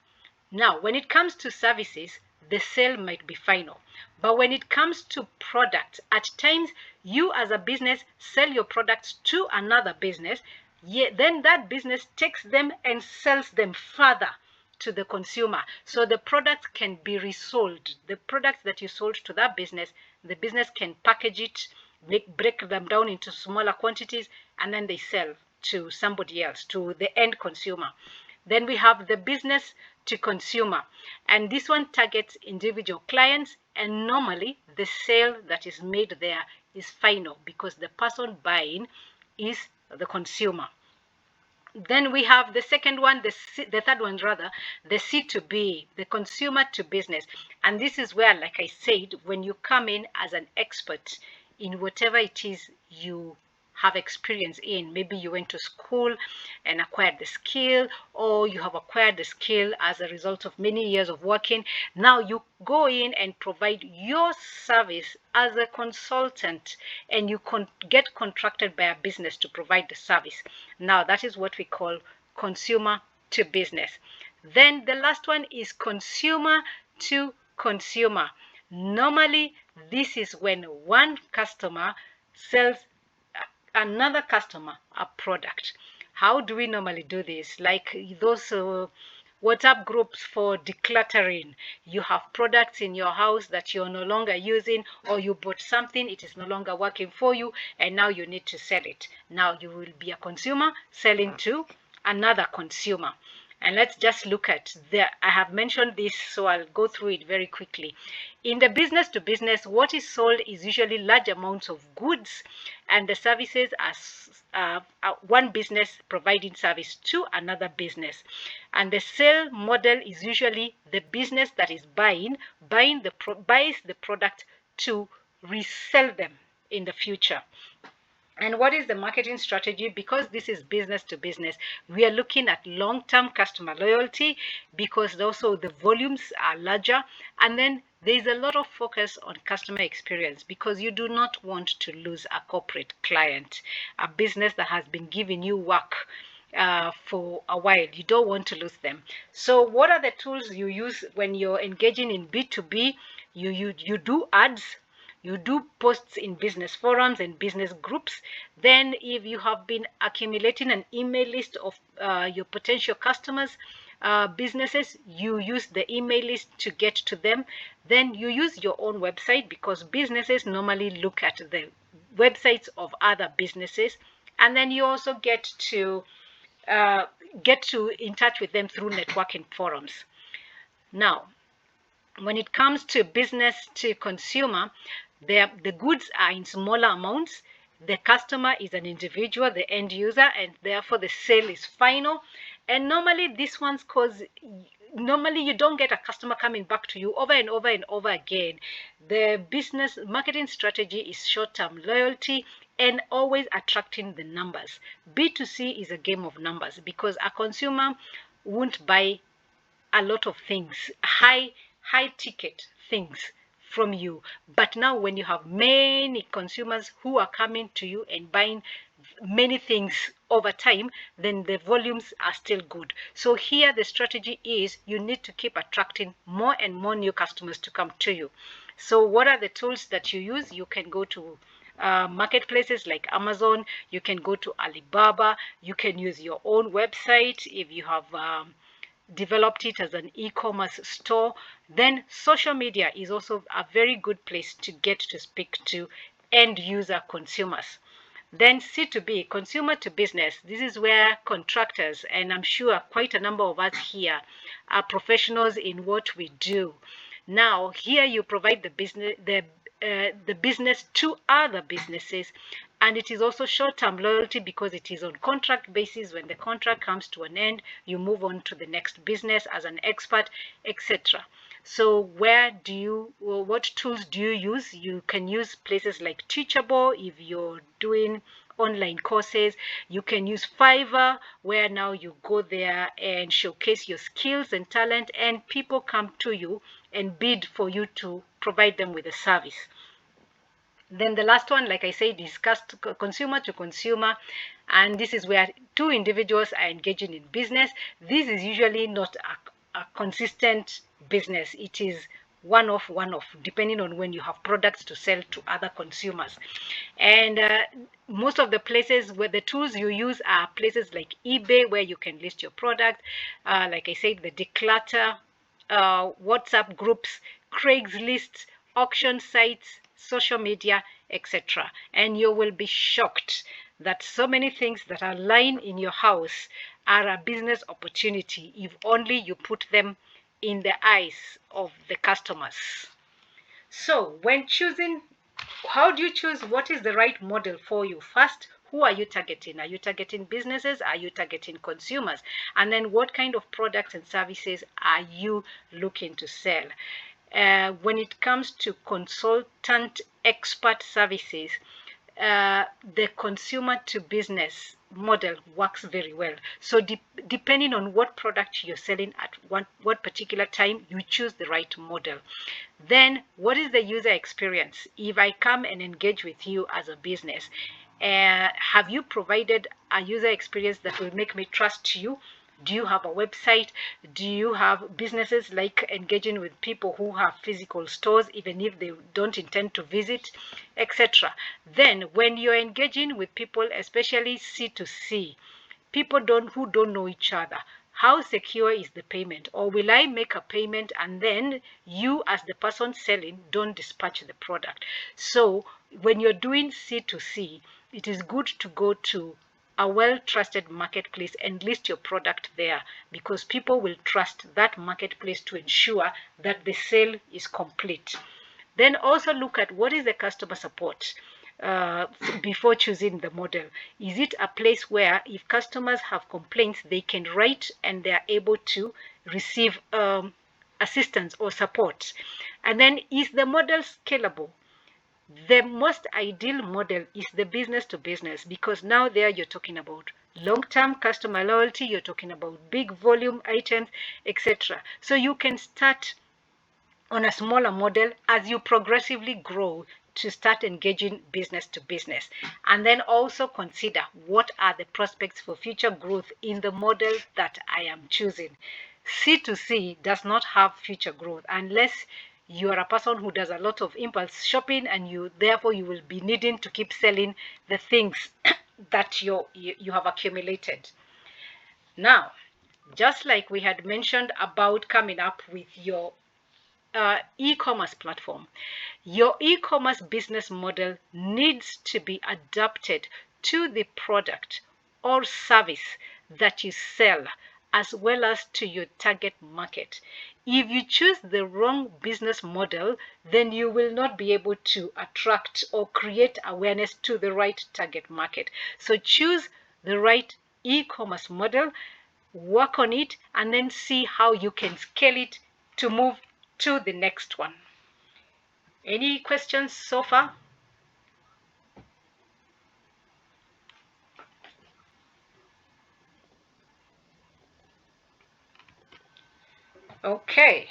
Now, when it comes to services, the sale might be final. But when it comes to products, at times you as a business sell your products to another business, then that business takes them and sells them further to the consumer. So the products can be resold. The products that you sold to that business, the business can package it, break them down into smaller quantities, and then they sell to somebody else, to the end consumer. Then we have the business to consumer, and this one targets individual clients, and normally the sale that is made there is final because the person buying is the consumer. Then we have the second one, the third one rather, the C2B, the consumer to business. And this is where, like I said, when you come in as an expert in whatever it is you have experience in, maybe you went to school and acquired the skill, or you have acquired the skill as a result of many years of working. Now you go in and provide your service as a consultant, and you get contracted by a business to provide the service. Now that is what we call consumer to business. Then the last one is consumer to consumer. Normally, this is when one customer sells another customer a product. How do we normally do this? Like those WhatsApp groups for decluttering. You have products in your house that you're no longer using, or you bought something, it is no longer working for you, and now you need to sell it. Now you will be a consumer selling to another consumer. And let's just look at I have mentioned this, so I'll go through it very quickly. In the business to business, what is sold is usually large amounts of goods, and the services are one business providing service to another business. And the sale model is usually the business that is buys the product to resell them in the future. And what is the marketing strategy? Because this is business to business, we are looking at long-term customer loyalty, because also the volumes are larger. And then there's a lot of focus on customer experience, because you do not want to lose a corporate client, a business that has been giving you work for a while. You don't want to lose them. So what are the tools you use when you're engaging in B2B? You do ads, you do posts in business forums and business groups. Then if you have been accumulating an email list of your potential customers, businesses, you use the email list to get to them. Then you use your own website, because businesses normally look at the websites of other businesses. And then you also get to in touch with them through networking forums. Now, when it comes to business to consumer, the goods are in smaller amounts. The customer is an individual, the end user, and therefore the sale is final. And normally this one's cause normally you don't get a customer coming back to you over and over and over again. The business marketing strategy is short-term loyalty and always attracting the numbers. B2C is a game of numbers, because a consumer won't buy a lot of things, high ticket things from you. But now when you have many consumers who are coming to you and buying many things over time, then the volumes are still good. So here the strategy is you need to keep attracting more and more new customers to come to you. So what are the tools that you use? You can go to marketplaces like Amazon, you can go to Alibaba, you can use your own website if you have developed it as an e-commerce store. Then social media is also a very good place to get to speak to end user consumers. Then C2B, consumer to business. This is where contractors, and I'm sure quite a number of us here are professionals in what we do. Now, here you provide the business to other businesses, and it is also short-term loyalty, because it is on contract basis. When the contract comes to an end, you move on to the next business as an expert, etc. So what tools do you use? You can use places like Teachable if you're doing online courses. You can use Fiverr, where now you go there and showcase your skills and talent, and people come to you and bid for you to provide them with a service. Then the last one, like I said, is consumer to consumer, and this is where two individuals are engaging in business. This is usually not a consistent business. It is one-off, depending on when you have products to sell to other consumers. And most of the places where the tools you use are places like eBay, where you can list your product. Like I said, the declutter, WhatsApp groups, Craigslist, auction sites, social media, etc. And you will be shocked that so many things that are lying in your house are a business opportunity if only you put them in the eyes of the customers. So when choosing, how do you choose what is the right model for you? First, Who are you targeting? Are you targeting businesses? Are you targeting consumers? And then what kind of products and services are you looking to sell? When it comes to consultant expert services, the consumer to business model works very well. So depending on what product you're selling at what particular time, you choose the right model. Then what is the user experience? If I come and engage with you as a business, have you provided a user experience that will make me trust you? Do you have a website? Do you have businesses like engaging with people who have physical stores, even if they don't intend to visit, etc.? Then when you're engaging with people, especially C2C, people who don't know each other, how secure is the payment? Or will I make a payment and then you as the person selling don't dispatch the product? So when you're doing C2C, it is good to go to a well-trusted marketplace and list your product there, because people will trust that marketplace to ensure that the sale is complete. Then also look at what is the customer support before choosing the model. Is it a place where if customers have complaints, they can write and they are able to receive assistance or support? And then is the model scalable? The most ideal model is the business to business, because now there you're talking about long-term customer loyalty, you're talking about big volume items, etc. So you can start on a smaller model as you progressively grow to start engaging business to business. And then also consider what are the prospects for future growth in the model that I am choosing. C2C does not have future growth unless you are a person who does a lot of impulse shopping, and therefore you will be needing to keep selling the things that you have accumulated. Now, just like we had mentioned about coming up with your e-commerce platform, your e-commerce business model needs to be adapted to the product or service that you sell, as well as to your target market. If you choose the wrong business model, then you will not be able to attract or create awareness to the right target market. So choose the right e-commerce model, work on it, and then see how you can scale it to move to the next one. Any questions so far? Okay.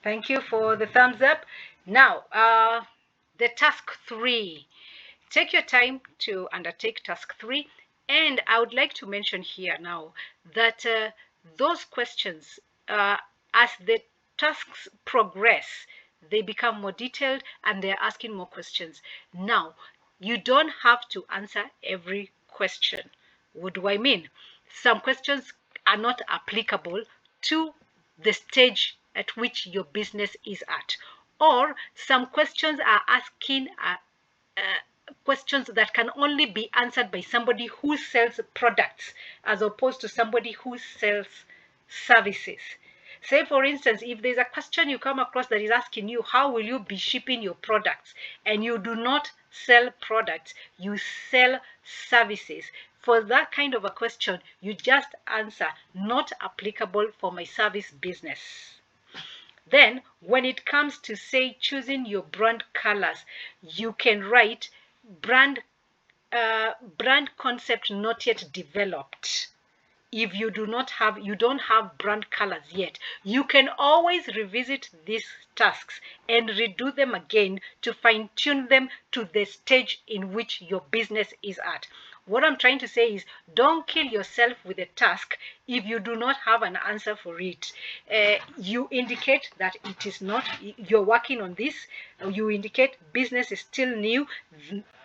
Thank you for the thumbs up. Now, the task 3. Take your time to undertake task 3. And I would like to mention here now that those questions, as the tasks progress, they become more detailed and they're asking more questions. Now, you don't have to answer every question. What do I mean? Some questions are not applicable to the stage at which your business is at, or some questions are asking questions that can only be answered by somebody who sells products as opposed to somebody who sells services. Say, for instance, if there's a question you come across that is asking you, how will you be shipping your products? And you do not sell products, you sell services. For that kind of a question, you just answer, not applicable for my service business. Then, when it comes to, say, choosing your brand colors, you can write brand concept not yet developed. If you don't have brand colors yet, you can always revisit these tasks and redo them again to fine-tune them to the stage in which your business is at. What I'm trying to say is, don't kill yourself with a task if you do not have an answer for it. You indicate that it is not, you're working on this. You indicate business is still new,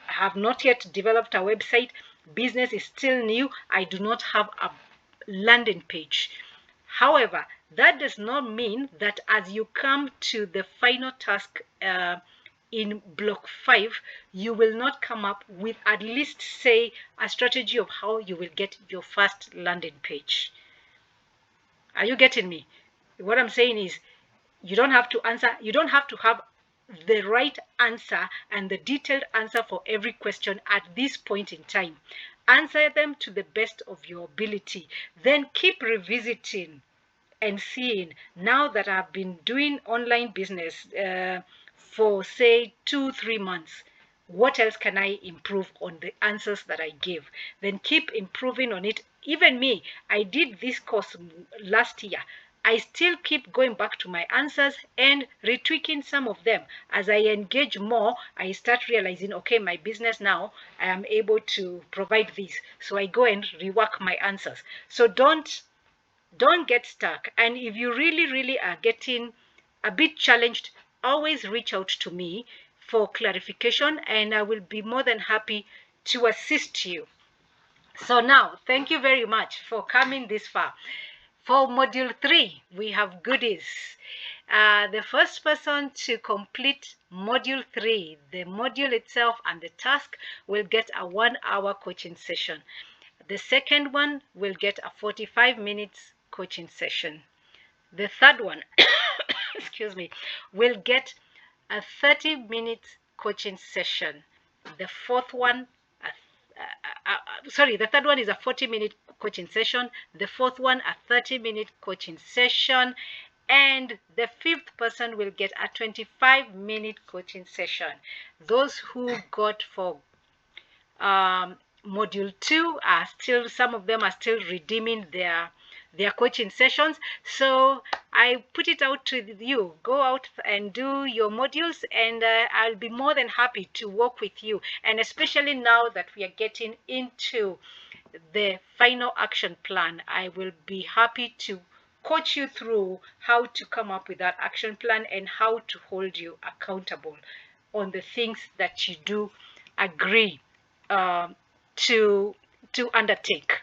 have not yet developed a website, business is still new, I do not have a landing page. However, that does not mean that as you come to the final task in block 5, you will not come up with at least, say, a strategy of how you will get your first landing page. Are you getting me? What I'm saying is, you don't have to answer, you don't have to have the right answer and the detailed answer for every question at this point in time. Answer them to the best of your ability. Then keep revisiting and seeing, now that I've been doing online business for say 2-3 months, what else can I improve on the answers that I gave? Then keep improving on it. Even me, I did this course last year. I still keep going back to my answers and retweaking some of them. As I engage more, I start realizing, okay, my business now, I am able to provide this. So I go and rework my answers. So don't get stuck. And if you really are getting a bit challenged, always reach out to me for clarification, and I will be more than happy to assist you. So now, thank you very much for coming this far. For module 3, we have goodies. The first person to complete module 3, the module itself and the task, will get a 1-hour coaching session. The second one will get a 45 minutes coaching session. The third one, excuse me, will get a 30 minutes coaching session. The fourth one, the third one is a 40-minute coaching session. The fourth one, a 30-minute coaching session. And the fifth person will get a 25-minute coaching session. Those who got for module 2 are still, some of them are still redeeming their coaching sessions. So I put it out to you, go out and do your modules, and I'll be more than happy to work with you. And especially now that we are getting into the final action plan, I will be happy to coach you through how to come up with that action plan and how to hold you accountable on the things that you do agree to undertake.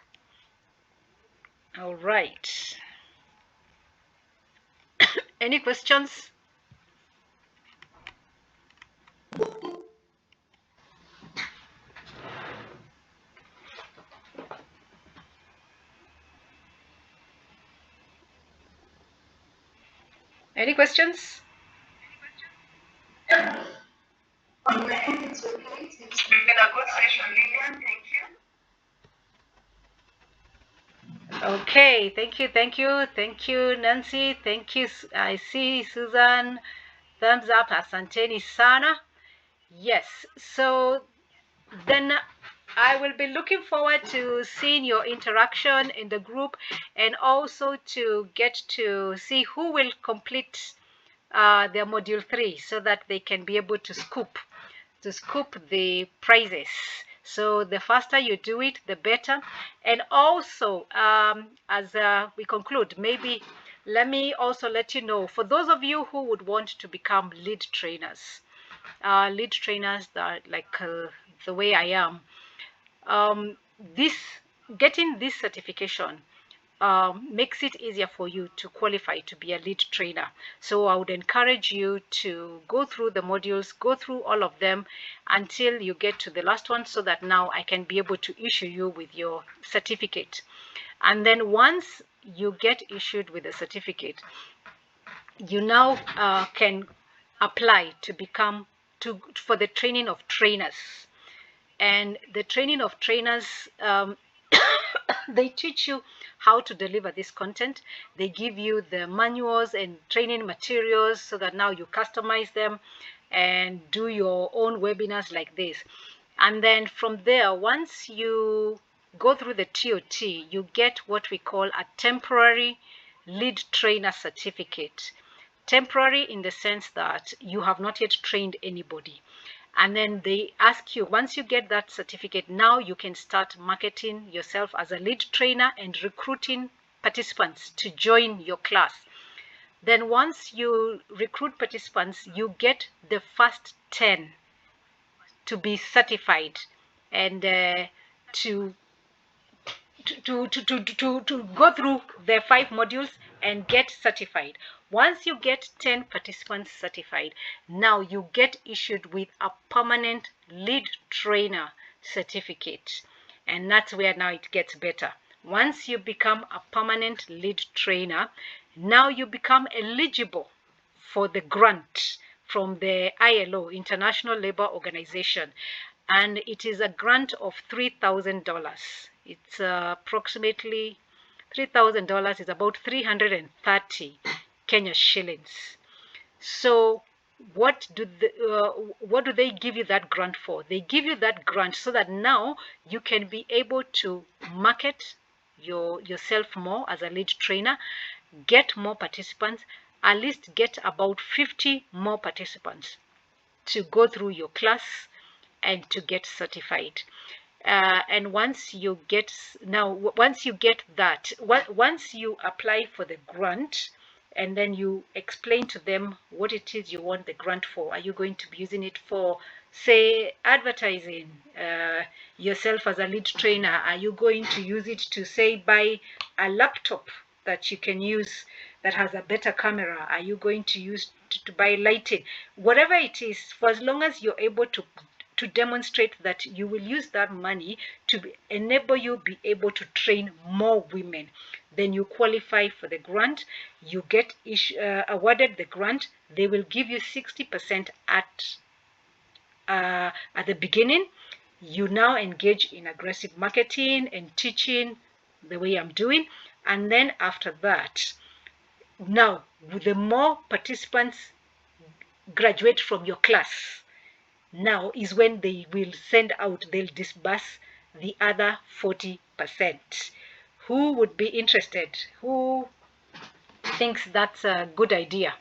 All right. Any questions? Any questions? It's okay. It's been a good session, Lillian. Thank you. Okay, thank you, Nancy. Thank you. I see Susan. Thumbs up. Asanteni sana. Yes. So then I will be looking forward to seeing your interaction in the group, and also to get to see who will complete their module 3, so that they can be able to scoop the prizes. So the faster you do it, the better. And also, as we conclude, maybe let me also let you know, for those of you who would want to become lead trainers that like the way I am, getting this certification makes it easier for you to qualify to be a lead trainer. So I would encourage you to go through the modules, go through all of them until you get to the last one, so that now I can be able to issue you with your certificate. And then once you get issued with a certificate, you now can apply to become for the training of trainers. And the training of trainers, they teach you how to deliver this content. They give you the manuals and training materials, so that now you customize them and do your own webinars like this. And then from there, once you go through the TOT, you get what we call a temporary lead trainer certificate. Temporary in the sense that you have not yet trained anybody. And then they ask you, once you get that certificate, now you can start marketing yourself as a lead trainer and recruiting participants to join your class. Then once you recruit participants, you get the first 10 to be certified and to go through the 5 modules and get certified. Once you get 10 participants certified, now you get issued with a permanent lead trainer certificate. And that's where now it gets better. Once you become a permanent lead trainer, now you become eligible for the grant, from the ILO, International Labour Organization, and it is a grant of $3,000. It's approximately $3,000 is about 330 Kenya shillings. So what do they give you that grant for? They give you that grant so that now you can be able to market yourself more as a lead trainer, get more participants, at least get about 50 more participants to go through your class and to get certified. And once you get that, once you apply for the grant, and then you explain to them what it is you want the grant for. Are you going to be using it for, say, advertising yourself as a lead trainer? Are you going to use it to, say, buy a laptop that you can use that has a better camera? Are you going to use to buy lighting? Whatever it is, for as long as you're able to demonstrate that you will use that money to enable you be able to train more women, then you qualify for the grant. You get awarded the grant. They will give you 60% at the beginning. You now engage in aggressive marketing and teaching the way I'm doing, and then after that, now the more participants graduate from your class, now is when they will send out, they'll disburse the other 40%. Who would be interested? Who thinks that's a good idea?